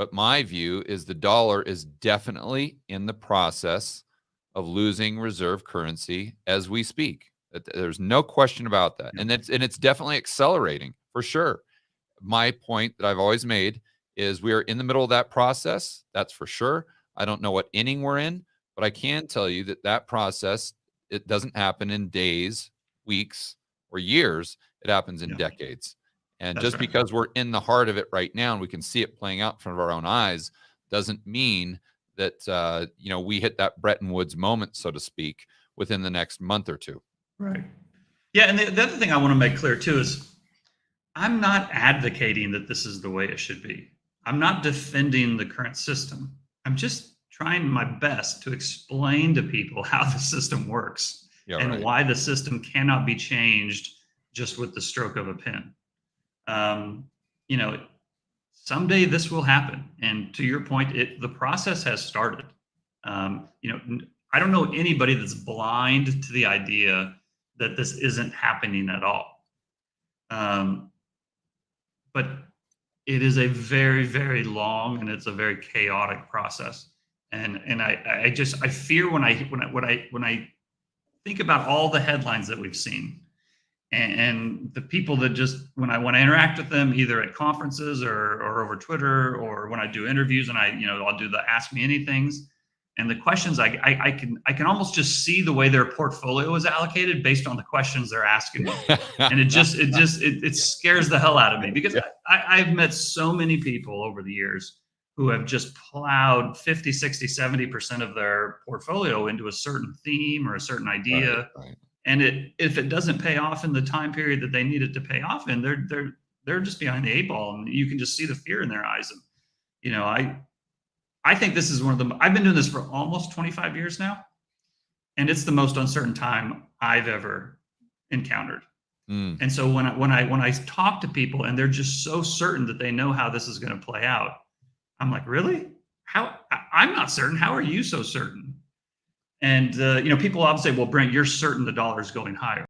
But my view is the dollar is definitely in the process of losing reserve currency as we speak. There's no question about that. Yeah. And it's definitely accelerating for sure. My point that I've always made is we are in the middle of that process. That's for sure. I don't know what inning we're in, but I can tell you that that process, it doesn't happen in days, weeks, or years. It happens in Yeah. decades. And That's just right. because we're in the heart of it right now and we can see it playing out in front of our own eyes doesn't mean that we hit that Bretton Woods moment, so to speak, within the next month or two. Right. Yeah, and the other thing I want to make clear too is I'm not advocating that this is the way it should be. I'm not defending the current system. I'm just trying my best to explain to people how the system works Yeah, and right. why the system cannot be changed just with the stroke of a pen. You know, someday this will happen, and to your point, the process has started. I don't know anybody that's blind to the idea that this isn't happening at all. Um, but it is a very, very long and it's a very chaotic process. And I fear when I think about all the headlines that we've seen and the people that just when I interact with them either at conferences or over Twitter or when I do interviews and I'll do the ask me anythings and the questions I can almost just see the way their portfolio is allocated based on the questions they're asking me, and it scares the hell out of me because I've met so many people over the years who have just plowed 50, 60, 70% of their portfolio into a certain theme or a certain idea. Right. And if it doesn't pay off in the time period that they need it to pay off in, they're just behind the eight ball, and you can just see the fear in their eyes. And I think this is I've been doing this for almost 25 years now, and it's the most uncertain time I've ever encountered. And so when I talk to people and they're just so certain that they know how this is going to play out, I'm like, really? I'm not certain. How are you so certain? And people often say, well, Brent, you're certain the dollar is going higher.